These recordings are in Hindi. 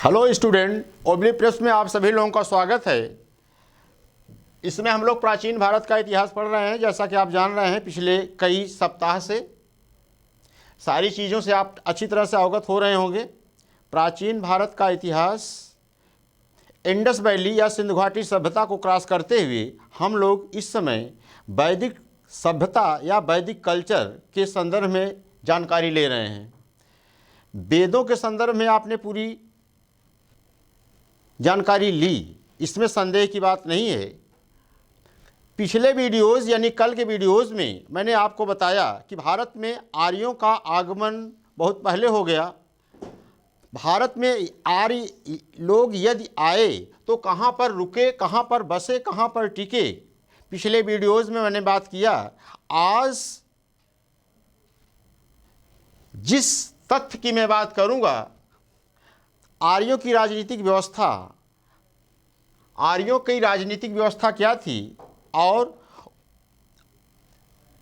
हेलो स्टूडेंट, ओबली प्रेस में आप सभी लोगों का स्वागत है। इसमें हम लोग प्राचीन भारत का इतिहास पढ़ रहे हैं। जैसा कि आप जान रहे हैं, पिछले कई सप्ताह से सारी चीज़ों से आप अच्छी तरह से अवगत हो रहे होंगे। प्राचीन भारत का इतिहास इंडस वैली या सिंधु घाटी सभ्यता को क्रॉस करते हुए हम लोग इस समय वैदिक सभ्यता या वैदिक कल्चर के संदर्भ में जानकारी ले रहे हैं। वेदों के संदर्भ में आपने पूरी जानकारी ली, इसमें संदेह की बात नहीं है। पिछले वीडियोज़ यानी कल के वीडियोज़ में मैंने आपको बताया कि भारत में आर्यों का आगमन बहुत पहले हो गया। भारत में आर्य लोग यदि आए तो कहाँ पर रुके, कहाँ पर बसे, कहाँ पर टिके, पिछले वीडियोज़ में मैंने बात किया। आज जिस तथ्य की मैं बात करूँगा, आर्यों की राजनीतिक व्यवस्था, आर्यों की राजनीतिक व्यवस्था क्या थी और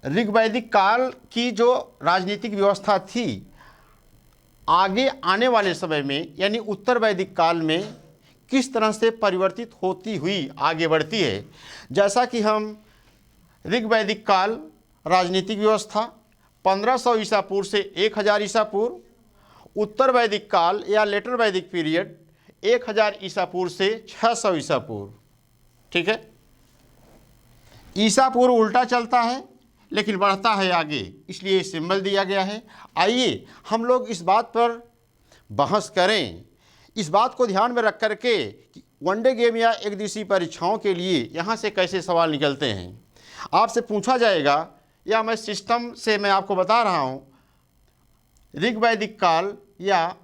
ऋग्वैदिक काल की जो राजनीतिक व्यवस्था थी आगे आने वाले समय में यानी उत्तर वैदिक काल में किस तरह से परिवर्तित होती हुई आगे बढ़ती है। जैसा कि हम ऋग्वैदिक काल राजनीतिक व्यवस्था 1500 ईसा पूर्व से 1000 ईसा पूर्व, उत्तर वैदिक काल या लेटर वैदिक पीरियड 1000 ईसा पूर्व से 600 ईसा पूर्व। ठीक है, ईसा पूर्व उल्टा चलता है लेकिन बढ़ता है आगे, इसलिए सिंबल दिया गया है। आइए हम लोग इस बात पर बहस करें, इस बात को ध्यान में रख करके कि वनडे गेम या एक दिवसीय परीक्षाओं के लिए यहाँ से कैसे सवाल निकलते हैं। आपसे पूछा जाएगा, या मैं सिस्टम से मैं आपको बता रहा हूँ, ऋग्वैदिक काल या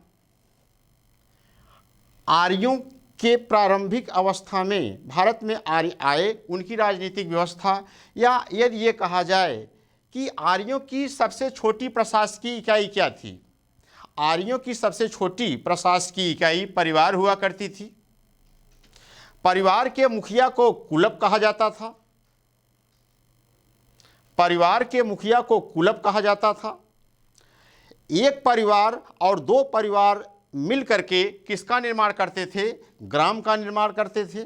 आर्यों के प्रारंभिक अवस्था में भारत में आर्य आए, उनकी राजनीतिक व्यवस्था, या यदि ये कहा जाए कि आर्यों की सबसे छोटी प्रशासकीय इकाई क्या थी। आर्यों की सबसे छोटी प्रशासकीय इकाई परिवार हुआ करती थी। परिवार के मुखिया को कुलप कहा जाता था। परिवार के मुखिया को कुलप कहा जाता था। एक परिवार और दो परिवार मिल करके किसका निर्माण करते थे? ग्राम का निर्माण करते थे,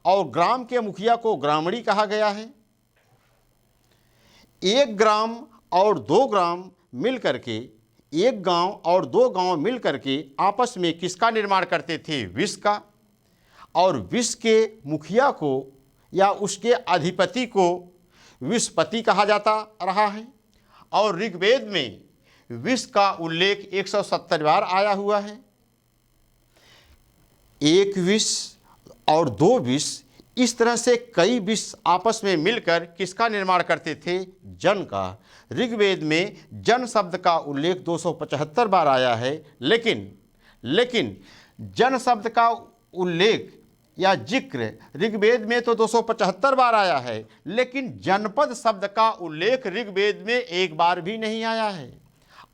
और ग्राम के मुखिया को ग्रामणी कहा गया है। एक ग्राम और दो ग्राम मिल करके, एक गांव और दो गांव मिल करके आपस में किसका निर्माण करते थे? विष का, और विष के मुखिया को या उसके अधिपति को विषपति कहा जाता रहा है। और ऋग्वेद में विष का उल्लेख 170 बार आया हुआ है। एक विष और दो विष, इस तरह से कई विष आपस में मिलकर किसका निर्माण करते थे? जन का। ऋग्वेद में जन शब्द का उल्लेख 275 बार आया है, लेकिन जन शब्द का उल्लेख या जिक्र ऋग्वेद में तो 275 बार आया है, लेकिन जनपद शब्द का उल्लेख ऋग्वेद में एक बार भी नहीं आया है।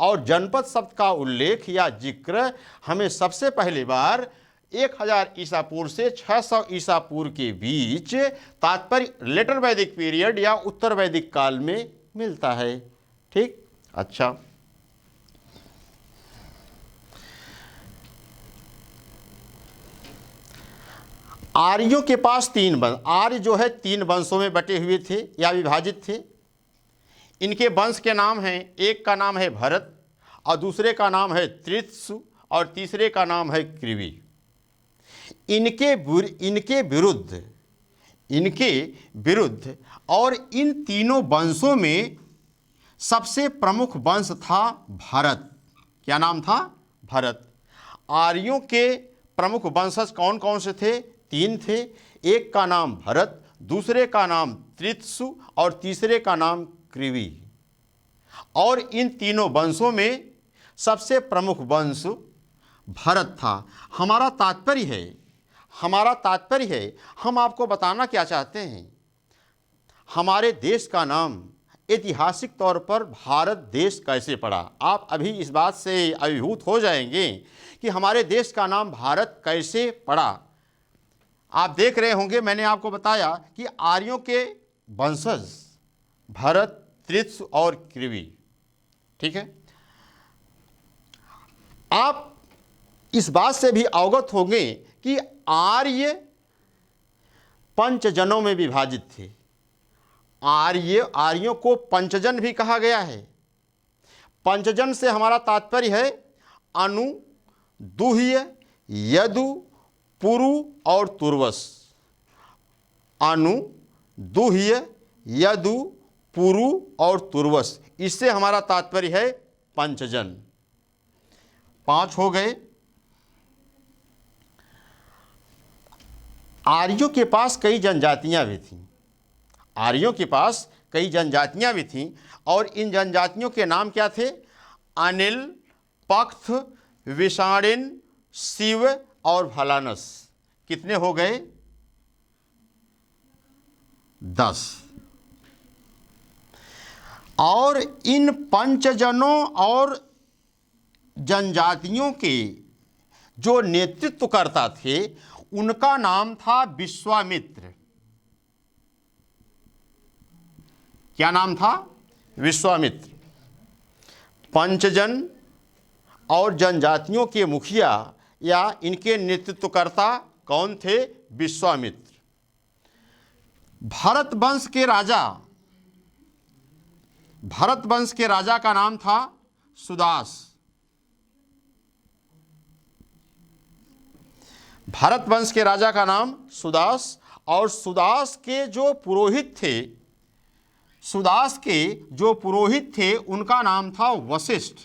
और जनपद शब्द का उल्लेख या जिक्र हमें सबसे पहली बार 1000 ईसा पूर्व से 600 ईसा पूर्व के बीच तात्पर्य लेटर वैदिक पीरियड या उत्तर वैदिक काल में मिलता है। ठीक, अच्छा, आर्यों के पास तीन वंश, आर्य जो है तीन वंशों में बटे हुए थे या विभाजित थे। इनके वंश के नाम हैं, एक का नाम है भरत और दूसरे का नाम है त्रित्सु और तीसरे का नाम है कृवि। इनके विरुद्ध और इन तीनों वंशों में सबसे प्रमुख वंश था भरत। क्या नाम था? भरत। आर्यों के प्रमुख वंशज कौन कौन से थे? तीन थे। एक का नाम भरत, दूसरे का नाम त्रित्सु और तीसरे का नाम कृवि। और इन तीनों वंशों में सबसे प्रमुख वंश भरत था। हमारा तात्पर्य है, हम आपको बताना क्या चाहते हैं, हमारे देश का नाम ऐतिहासिक तौर पर भारत देश कैसे पड़ा। आप अभी इस बात से अभिभूत हो जाएंगे कि हमारे देश का नाम भारत कैसे पड़ा। आप देख रहे होंगे, मैंने आपको बताया कि आर्यों के वंशज भरत, त्रित्सु और कृवि। ठीक है, आप इस बात से भी अवगत होंगे कि आर्य पंचजनों में विभाजित थे। आर्यों को पंचजन भी कहा गया है। पंचजन से हमारा तात्पर्य है अनु, दुह्य, यदु, पुरु और तुर्वस। अनु, दुह्य, यदु, पुरु और तुर्वस, इससे हमारा तात्पर्य है पंचजन। 5 हो गए। आर्यों के पास कई जनजातियां भी थीं। आर्यों के पास कई जनजातियां भी थीं और इन जनजातियों के नाम क्या थे? अनिल, पख्त, विषाणिन, शिव और भलानस। कितने हो गए? 10। और इन पंचजनों और जनजातियों के जो नेतृत्वकर्ता थे उनका नाम था विश्वामित्र। क्या नाम था? विश्वामित्र। पंचजन और जनजातियों के मुखिया या इनके नेतृत्वकर्ता कौन थे? विश्वामित्र। भरत वंश के राजा का नाम था सुदास। भारत वंश के राजा का नाम सुदास। और सुदास के जो पुरोहित थे उनका नाम था वशिष्ठ।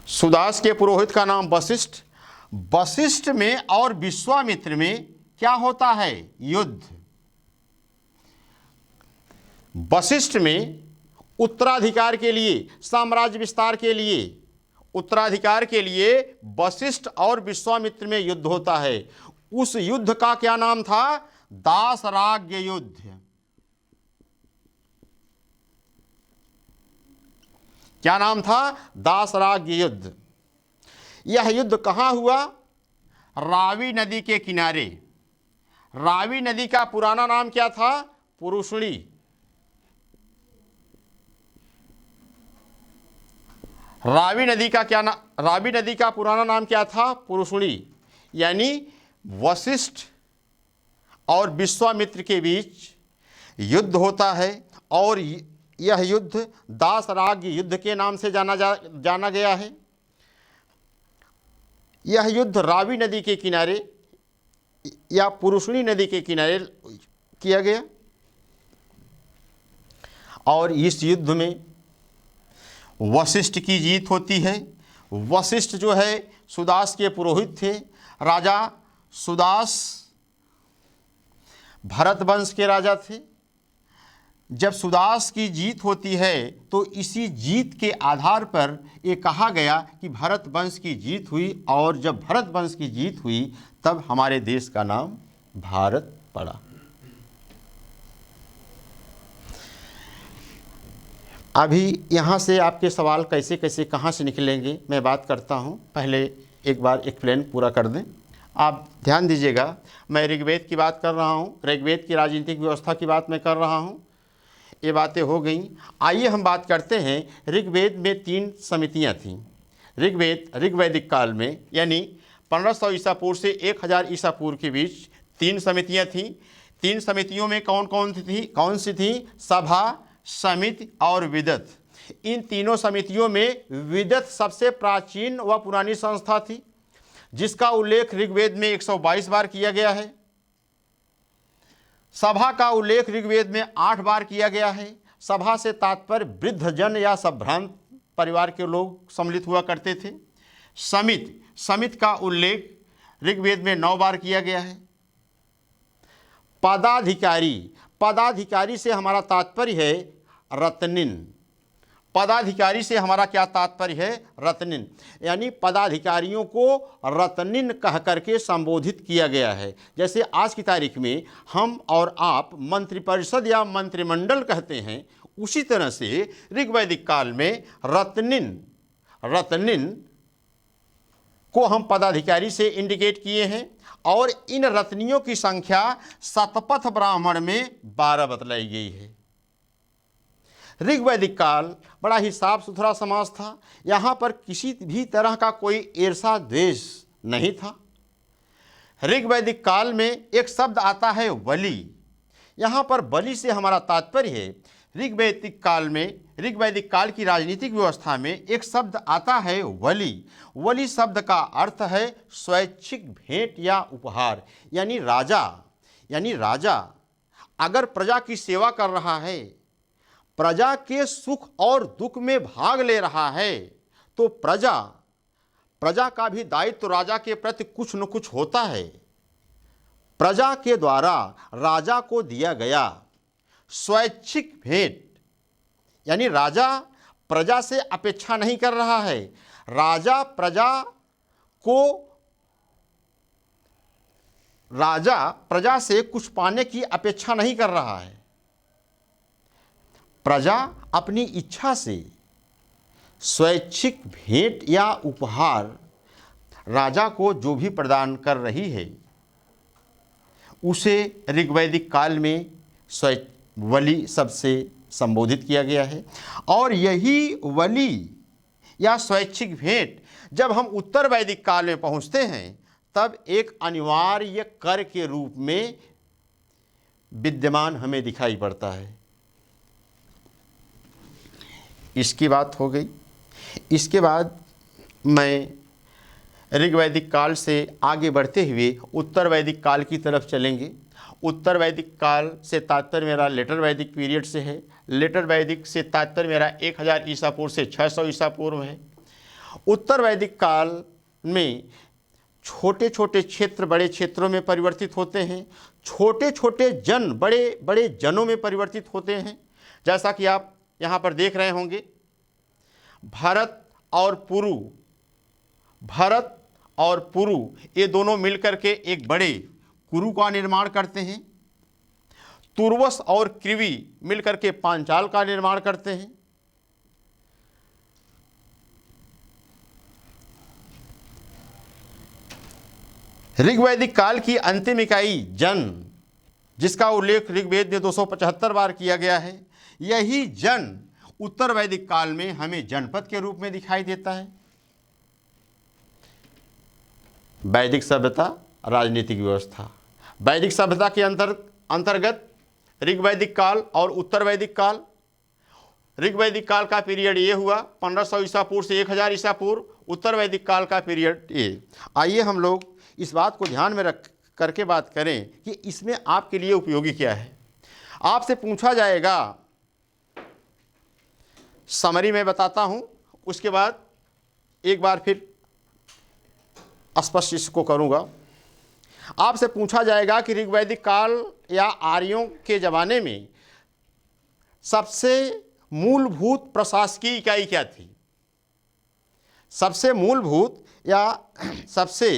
सुदास के पुरोहित का नाम वशिष्ठ। वशिष्ठ में और विश्वामित्र में क्या होता है? युद्ध। वशिष्ठ में उत्तराधिकार के लिए, साम्राज्य विस्तार के लिए, उत्तराधिकार के लिए वशिष्ठ और विश्वामित्र में युद्ध होता है। उस युद्ध का क्या नाम था? दासराज्य युद्ध। क्या नाम था? दासराज्य युद्ध। यह युद्ध कहां हुआ? रावी नदी के किनारे। रावी नदी का पुराना नाम क्या था? पुरुषणी। रावी नदी का पुराना नाम क्या था? पुरुषणी। यानी वशिष्ठ और विश्वामित्र के बीच युद्ध होता है और यह युद्ध दासराज्य युद्ध के नाम से जाना गया है। यह युद्ध रावी नदी के किनारे या पुरुषणी नदी के किनारे किया गया और इस युद्ध में वशिष्ठ की जीत होती है। वशिष्ठ जो है सुदास के पुरोहित थे। राजा सुदास भरत वंश के राजा थे। जब सुदास की जीत होती है तो इसी जीत के आधार पर ये कहा गया कि भरत वंश की जीत हुई और जब भरत वंश की जीत हुई तब हमारे देश का नाम भारत पड़ा। अभी यहाँ से आपके सवाल कैसे कैसे कहाँ से निकलेंगे मैं बात करता हूँ। पहले एक बार एक्सप्लेन पूरा कर दें। आप ध्यान दीजिएगा, मैं ऋग्वेद की बात कर रहा हूँ, ऋग्वेद की राजनीतिक व्यवस्था की बात मैं कर रहा हूँ। ये बातें हो गई। आइए हम बात करते हैं। ऋग्वेद में 3 समितियाँ थीं। ऋग्वैदिक काल में यानी 1500 ईसा पूर्व से 1000 ईसा पूर्व के बीच 3 समितियाँ थीं। 3 समितियों में कौन सी थी? सभा, समिति और विदत। इन तीनों समितियों में विदत सबसे प्राचीन व पुरानी संस्था थी जिसका उल्लेख ऋग्वेद में 122 बार किया गया है। सभा का उल्लेख ऋग्वेद में 8 बार किया गया है। सभा से तात्पर्य वृद्धजन या संभ्रांत परिवार के लोग सम्मिलित हुआ करते थे। समिति का उल्लेख ऋग्वेद में 9 बार किया गया है। पदाधिकारी से हमारा तात्पर्य है रत्निन। पदाधिकारी से हमारा क्या तात्पर्य है? रत्निन। यानी पदाधिकारियों को रत्निन कह करके संबोधित किया गया है। जैसे आज की तारीख में हम और आप मंत्रिपरिषद या मंत्रिमंडल कहते हैं, उसी तरह से ऋग्वैदिक काल में रत्निन को हम पदाधिकारी से इंडिकेट किए हैं। और इन रत्नियों की संख्या शतपथ ब्राह्मण में 12 बतलाई गई है। ऋग्वैदिक काल बड़ा ही साफ सुथरा समाज था। यहाँ पर किसी भी तरह का कोई ईर्षा द्वेष नहीं था। ऋग्वैदिक काल में एक शब्द आता है बलि। यहाँ पर बलि से हमारा तात्पर्य है, ऋग्वैदिक काल में, ऋग्वैदिक काल की राजनीतिक व्यवस्था में एक शब्द आता है वली। वली शब्द का अर्थ है स्वैच्छिक भेंट या उपहार। यानी राजा अगर प्रजा की सेवा कर रहा है, प्रजा के सुख और दुख में भाग ले रहा है, तो प्रजा का भी दायित्व तो राजा के प्रति कुछ न कुछ होता है। प्रजा के द्वारा राजा को दिया गया स्वैच्छिक भेंट, यानी राजा प्रजा से अपेक्षा नहीं कर रहा है, राजा प्रजा से कुछ पाने की अपेक्षा नहीं कर रहा है। प्रजा अपनी इच्छा से स्वैच्छिक भेंट या उपहार राजा को जो भी प्रदान कर रही है, उसे ऋग्वैदिक काल में वली शब्द से संबोधित किया गया है। और यही वली या स्वैच्छिक भेंट जब हम उत्तर वैदिक काल में पहुंचते हैं, तब एक अनिवार्य कर के रूप में विद्यमान हमें दिखाई पड़ता है। इसकी बात हो गई। इसके बाद मैं ऋग्वैदिक काल से आगे बढ़ते हुए उत्तर वैदिक काल की तरफ चलेंगे। उत्तर वैदिक काल से तात्पर्य मेरा लेटर वैदिक पीरियड से है। लेटर वैदिक से तात्पर्य मेरा 1000 ईसा पूर्व से 600 ईसा पूर्व है। उत्तर वैदिक काल में छोटे छोटे क्षेत्र बड़े क्षेत्रों में परिवर्तित होते हैं, छोटे छोटे जन बड़े बड़े जनों में परिवर्तित होते हैं। जैसा कि आप यहाँ पर देख रहे होंगे, भरत और पुरु ये दोनों मिलकर के एक बड़े कुरु का निर्माण करते हैं। तुर्वस और कृवि मिलकर के पांचाल का निर्माण करते हैं। ऋग्वैदिक काल की अंतिम इकाई जन, जिसका उल्लेख ऋग्वेद में 275 बार किया गया है, यही जन उत्तर वैदिक काल में हमें जनपद के रूप में दिखाई देता है। वैदिक सभ्यता, राजनीतिक व्यवस्था। वैदिक सभ्यता के अंतर्गत ऋग्वैदिक काल और उत्तर वैदिक काल। ऋग्वैदिक काल का पीरियड ये हुआ 1500 ईसा पूर्व से 1000 ईसा पूर्व। उत्तर वैदिक काल का पीरियड ये। आइए हम लोग इस बात को ध्यान में रख करके बात करें कि इसमें आपके लिए उपयोगी क्या है। आपसे पूछा जाएगा, समरी में बताता हूं, उसके बाद एक बार फिर स्पष्ट इसको करूंगा। आपसे पूछा जाएगा कि ऋग्वैदिक काल या आर्यों के ज़माने में सबसे मूलभूत प्रशासकीय इकाई क्या थी। सबसे मूलभूत या सबसे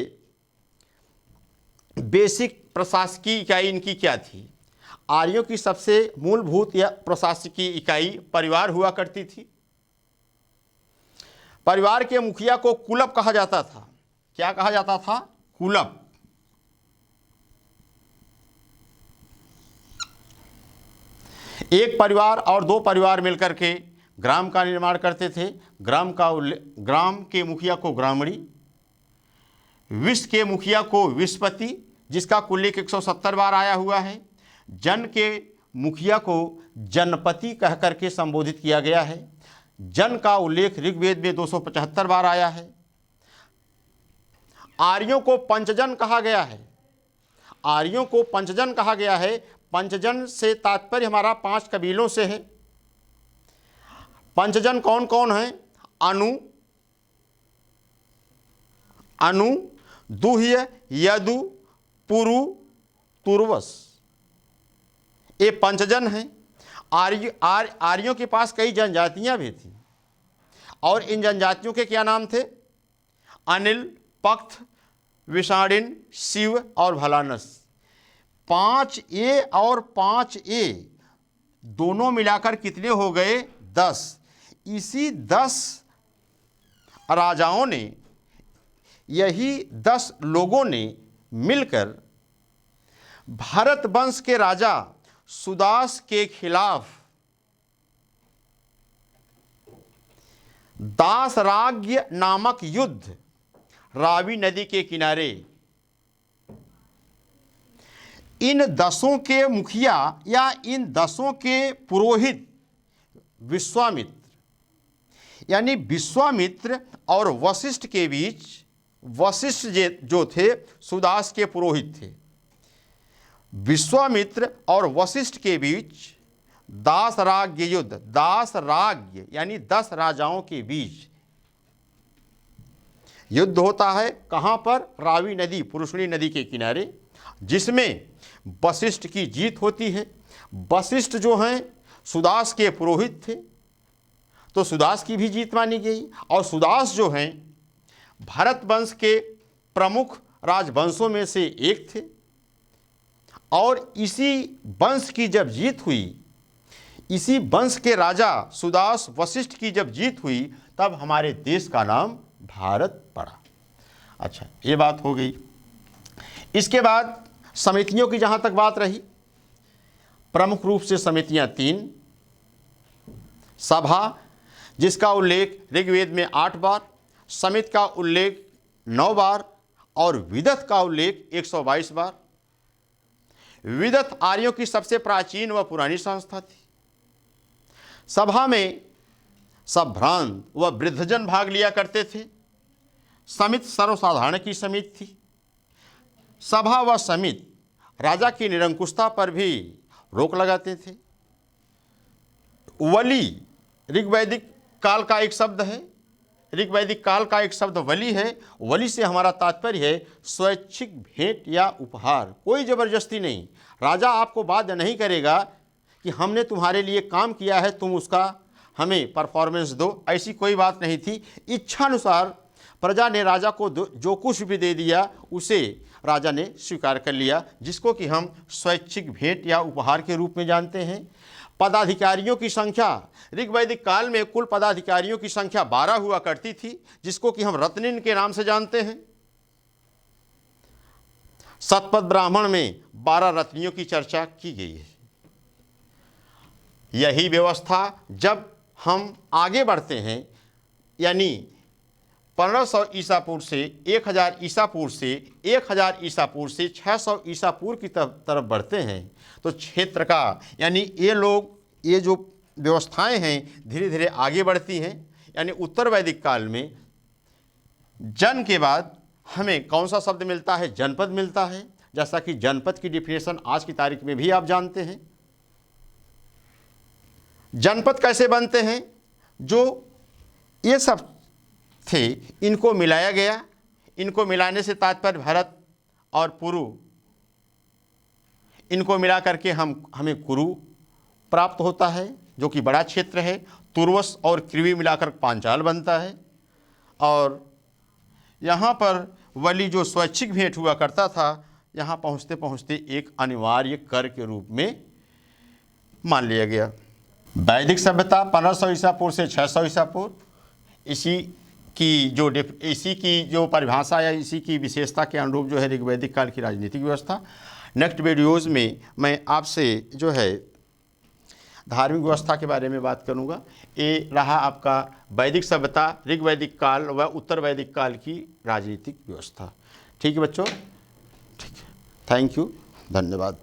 बेसिक प्रशासकीय इकाई इनकी क्या थी। आर्यों की सबसे मूलभूत या प्रशासकीय इकाई परिवार हुआ करती थी। परिवार के मुखिया को कुलप कहा जाता था। क्या कहा जाता था? कुलप। एक परिवार और दो परिवार मिलकर के ग्राम का निर्माण करते थे। ग्राम के मुखिया को ग्रामणी, विश्व के मुखिया को विश्वपति, जिसका कुल्लिक 170 बार आया हुआ है। जन के मुखिया को जनपति कह करके संबोधित किया गया है। जन का उल्लेख ऋग्वेद में 275 बार आया है। आर्यों को पंचजन कहा गया है। आर्यों को पंचजन कहा गया है। पंचजन से तात्पर्य हमारा 5 कबीलों से है। पंचजन कौन कौन है? अनु, दुह्य, यदु, पुरु, तुर्वस, ये पंचजन हैं। आर्यों के पास कई जनजातियां भी थीं और इन जनजातियों के क्या नाम थे? अनिल, पक्त, विषाणिन, शिव और भलानस। 5A और 5A दोनों मिलाकर कितने हो गए? 10। इसी 10 राजाओं ने, यही 10 लोगों ने मिलकर भारत वंश के राजा सुदास के खिलाफ दासराज्य नामक युद्ध रावी नदी के किनारे इन दसों के मुखिया या इन दसों के पुरोहित विश्वामित्र यानी विश्वामित्र और वशिष्ठ के बीच, वशिष्ठ जो थे सुदास के पुरोहित थे, विश्वामित्र और वशिष्ठ के बीच दासराज्य युद्ध, दासराज्य यानी 10 राजाओं के बीच युद्ध होता है। कहां पर? रावी नदी, पुरुषणी नदी के किनारे, जिसमें वशिष्ठ की जीत होती है। वशिष्ठ जो हैं सुदास के पुरोहित थे, तो सुदास की भी जीत मानी गई। और सुदास जो हैं भारत वंश के प्रमुख राजवंशों में से एक थे, और इसी वंश की जब जीत हुई, इसी वंश के राजा सुदास वशिष्ठ की जब जीत हुई, तब हमारे देश का नाम भारत पड़ा। अच्छा, ये बात हो गई। इसके बाद समितियों की जहाँ तक बात रही, प्रमुख रूप से समितियाँ 3, सभा जिसका उल्लेख ऋग्वेद में 8 बार, समिति का उल्लेख 9 बार और विदथ का उल्लेख 122 बार। विदथ आर्यों की सबसे प्राचीन व पुरानी संस्था थी। सभा में सब भ्रांत व वृद्धजन भाग लिया करते थे। समिति सर्वसाधारण की समिति थी। सभा व समिति राजा की निरंकुशता पर भी रोक लगाते थे। वली ऋग्वैदिक काल का एक शब्द है, ऋग्वैदिक काल का एक शब्द वली है। वली से हमारा तात्पर्य है स्वैच्छिक भेंट या उपहार, कोई जबरदस्ती नहीं। राजा आपको बाध्य नहीं करेगा कि हमने तुम्हारे लिए काम किया है, तुम उसका हमें परफॉर्मेंस दो, ऐसी कोई बात नहीं थी। इच्छानुसार प्रजा ने राजा को जो कुछ भी दे दिया उसे राजा ने स्वीकार कर लिया, जिसको कि हम स्वैच्छिक भेंट या उपहार के रूप में जानते हैं। पदाधिकारियों की संख्या ऋग्वैदिक काल में कुल पदाधिकारियों की संख्या 12 हुआ करती थी, जिसको कि हम रत्निन के नाम से जानते हैं। शतपथ ब्राह्मण में 12 रत्नियों की चर्चा की गई है। यही व्यवस्था जब हम आगे बढ़ते हैं, यानी 1500 ईसा पूर्व से 1000 ईसा पूर्व से 1000 ईसा पूर्व से 600 ईसा पूर्व की तरफ बढ़ते हैं, तो क्षेत्र का यानी ये जो व्यवस्थाएं हैं धीरे धीरे आगे बढ़ती हैं। यानी उत्तर वैदिक काल में जन के बाद हमें कौन सा शब्द मिलता है? जनपद मिलता है। जैसा कि जनपद की डिफिनेशन आज की तारीख में भी आप जानते हैं। जनपद कैसे बनते हैं? जो ये सब थे इनको मिलाया गया। इनको मिलाने से तात्पर्य भारत और पुरु, इनको मिला करके हमें कुरु प्राप्त होता है, जो कि बड़ा क्षेत्र है। तुर्वस और कृवि मिलाकर पांचाल बनता है। और यहाँ पर वली जो स्वैच्छिक भेंट हुआ करता था, यहाँ पहुँचते पहुँचते एक अनिवार्य कर के रूप में मान लिया गया। वैदिक सभ्यता 1500 ईसा पूर्व से 600 ईसा पूर्व, इसी की जो परिभाषा या इसी की विशेषता के अनुरूप जो है ऋग्वैदिक काल की राजनीतिक व्यवस्था। नेक्स्ट वीडियोज़ में मैं आपसे जो है धार्मिक व्यवस्था के बारे में बात करूंगा। ये रहा आपका वैदिक सभ्यता, ऋग्वैदिक काल व उत्तर वैदिक काल की राजनीतिक व्यवस्था। ठीक है बच्चों, ठीक है, थैंक यू, धन्यवाद।